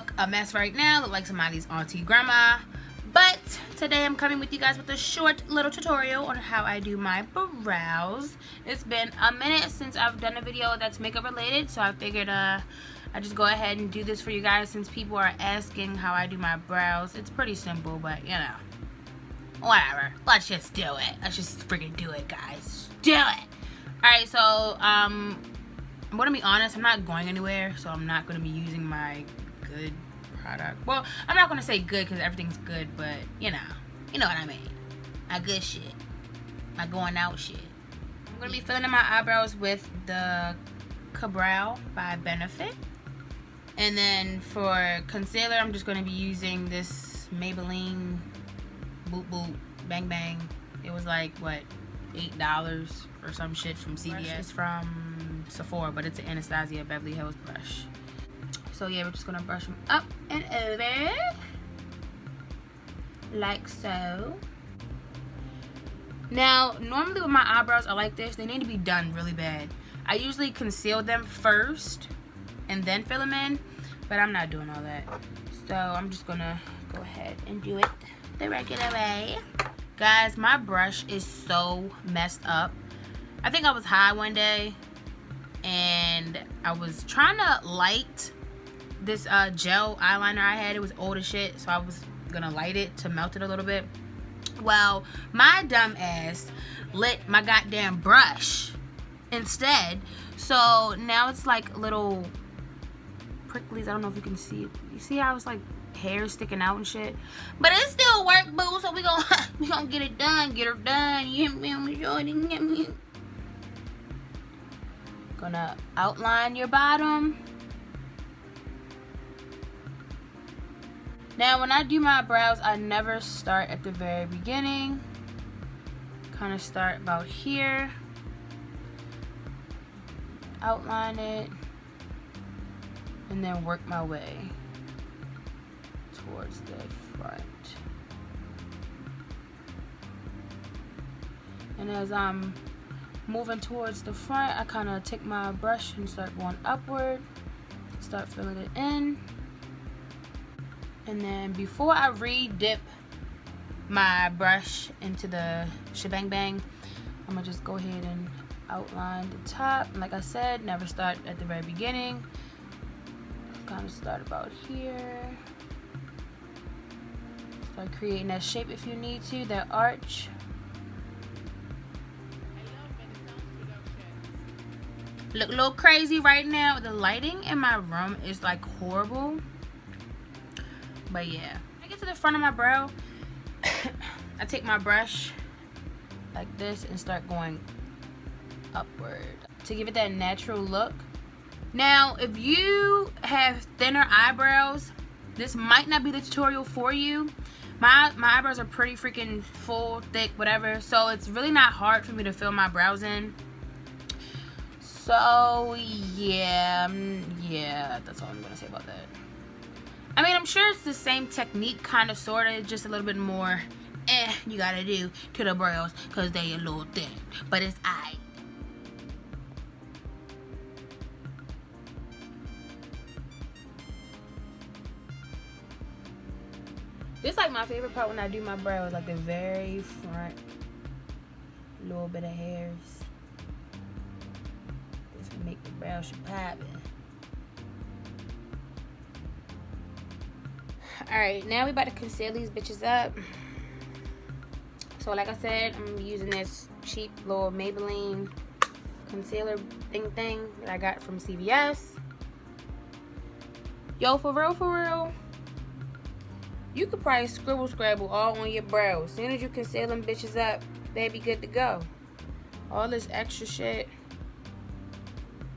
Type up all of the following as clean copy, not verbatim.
look a mess right now, look like somebody's auntie grandma. But today I'm coming with you guys with a short little tutorial on how I do my brows. It's been a minute since I've done a video that's makeup related, so I figured I just go ahead and do this for you guys since people are asking how I do my brows. It's pretty simple, but you know, whatever. Let's just do it. Let's just freaking do it, guys. Do it. Alright, so I'm gonna be honest, I'm not going anywhere, so I'm not gonna be using my good product. Well, I'm not gonna say good because everything's good, but you know what I mean. My good shit, my going out shit. I'm gonna be filling in my eyebrows with the Brow by Benefit, and then for concealer, I'm just gonna be using this Maybelline Boop Boop Bang Bang. It was like what, $8 or some shit from CVS. It's from Sephora, but it's an Anastasia Beverly Hills brush. So yeah, we're just gonna brush them up and over like so. Now, normally when my eyebrows are like this, they need to be done really bad. I usually conceal them first and then fill them in, but I'm not doing all that. So I'm just gonna go ahead and do it the regular way. Guys, my brush is so messed up. I think I was high one day and I was trying to light this gel eyeliner I had. It was old as shit, so I was gonna light it to melt it a little bit. Well, my dumb ass lit my goddamn brush instead, so now it's like little pricklies. I don't know if you can see it. You see how it's like hair sticking out and shit, but it still work, boo. So we gonna get it done, get her done. You hear me? Gonna outline your bottom. Now, when I do my brows, I never start at the very beginning. Kind of start about here, outline it, and then work my way towards the front. And as I'm moving towards the front, I kind of take my brush and start going upward, start filling it in. And then before I re-dip my brush into the shebang bang, I'm gonna just go ahead and outline the top. And like I said, never start at the very beginning. Kind of start about here. Start creating that shape if you need to, that arch. Look a little crazy right now. The lighting in my room is like horrible. But yeah, I get to the front of my brow, I take my brush like this and start going upward to give it that natural look. Now, if you have thinner eyebrows, this might not be the tutorial for you. My eyebrows are pretty freaking full, thick, whatever, so it's really not hard for me to fill my brows in. So yeah, that's all I'm gonna say about that. I mean, I'm sure it's the same technique, kind of, sort of, just a little bit more you gotta do to the brows because they a little thin, but it's aight. This is like my favorite part when I do my brows, like the very front little bit of hairs. This will make the brows poppin'. Alright, now we about to conceal these bitches up. So like I said, I'm using this cheap little Maybelline concealer thing that I got from CVS. Yo, for real, you could probably scribble scrabble all on your brows. As soon as you conceal them bitches up, they be good to go. All this extra shit,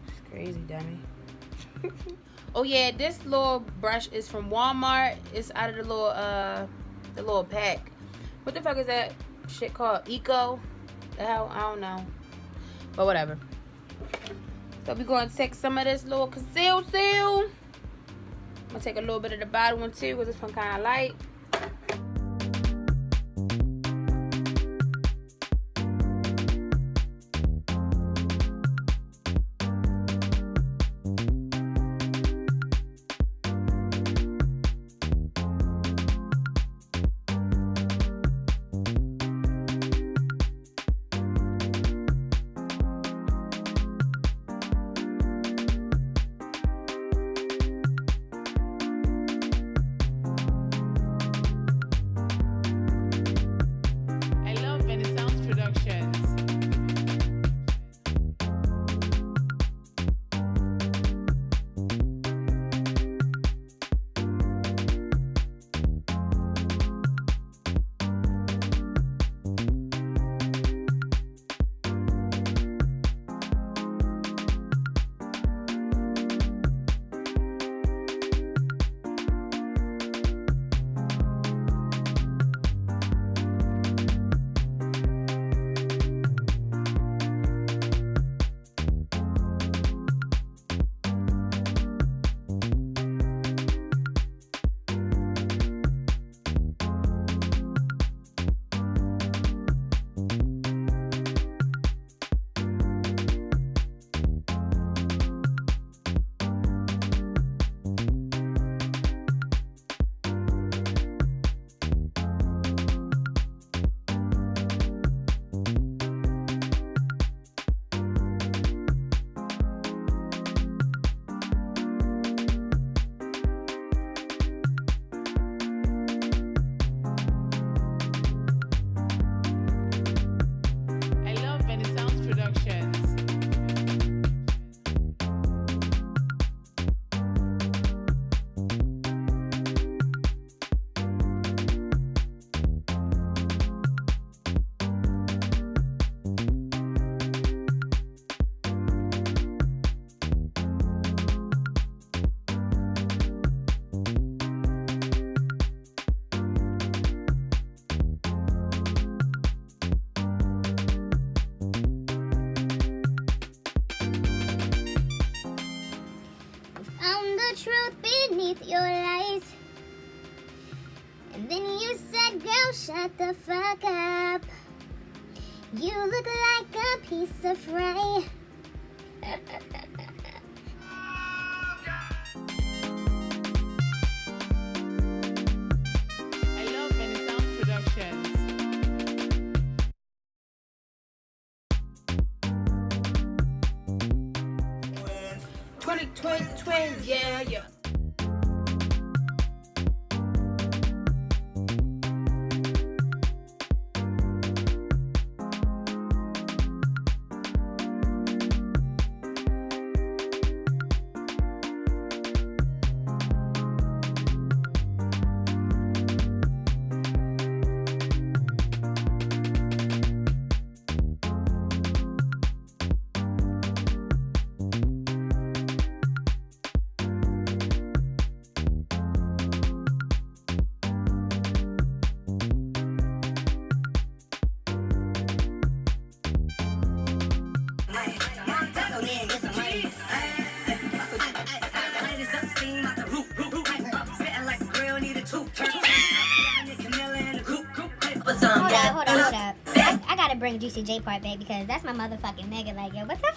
it's crazy, dummy. Oh yeah, this little brush is from Walmart. It's out of the little pack. What the fuck is that shit called? Eco? The hell? I don't know. But whatever. So we're going to take some of this little conceal seal. I'm going to take a little bit of the bottom one too, because this one kind of light. with your lies. And then you said, girl, shut the fuck up. You look like a piece of fry. I love Lmfaoo Productions. Twins, yeah. Hold up. I gotta bring Juicy J part back because that's my motherfucking nigga. Like, yo, what the fuck?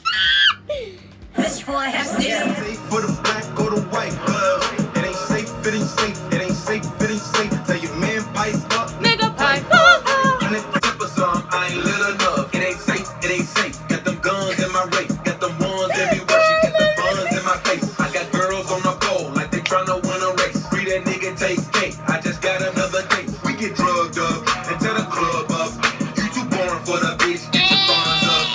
This boy has safe for the black or the white glove. It ain't safe, it ain't safe, it ain't safe, it ain't safe. Tell your man pipe up, Nigga, pipe up. and if the tip of some, I ain't lit enough. It ain't safe, it ain't safe. Got them guns in my race, got them ones everywhere. She got the buns in my face. I got girls on the pole like they tryna win a race. Free that nigga, take cake. I just got another date. We get drugged up and tear the club up. You too boring for the bitch. Get your funds up.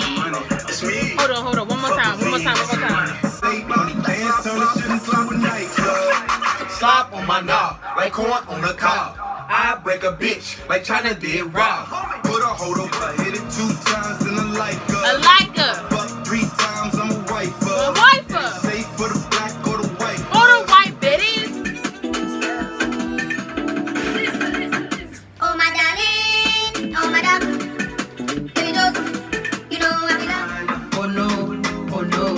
It's me. Hold on. One more time. Say money dance, turn this shit into a nightclub. Slop on my knob, like corn on a cob. I break a bitch, like China did Rob. Put a hold up, I hit it 2 times, then I like her. I like her. Fuck 3 times, I'm a wifer. A wifer. Safe for the black or the white. Or the white bitties. Oh my darling, oh my darling. Baby does, you know I love. Oh no,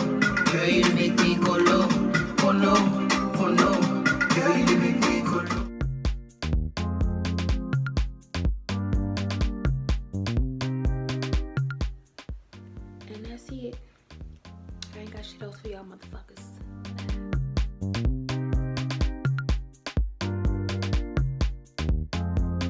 girl you make me go low. Oh no, girl you make me go low. And that's it. I ain't got shit else for y'all motherfuckers.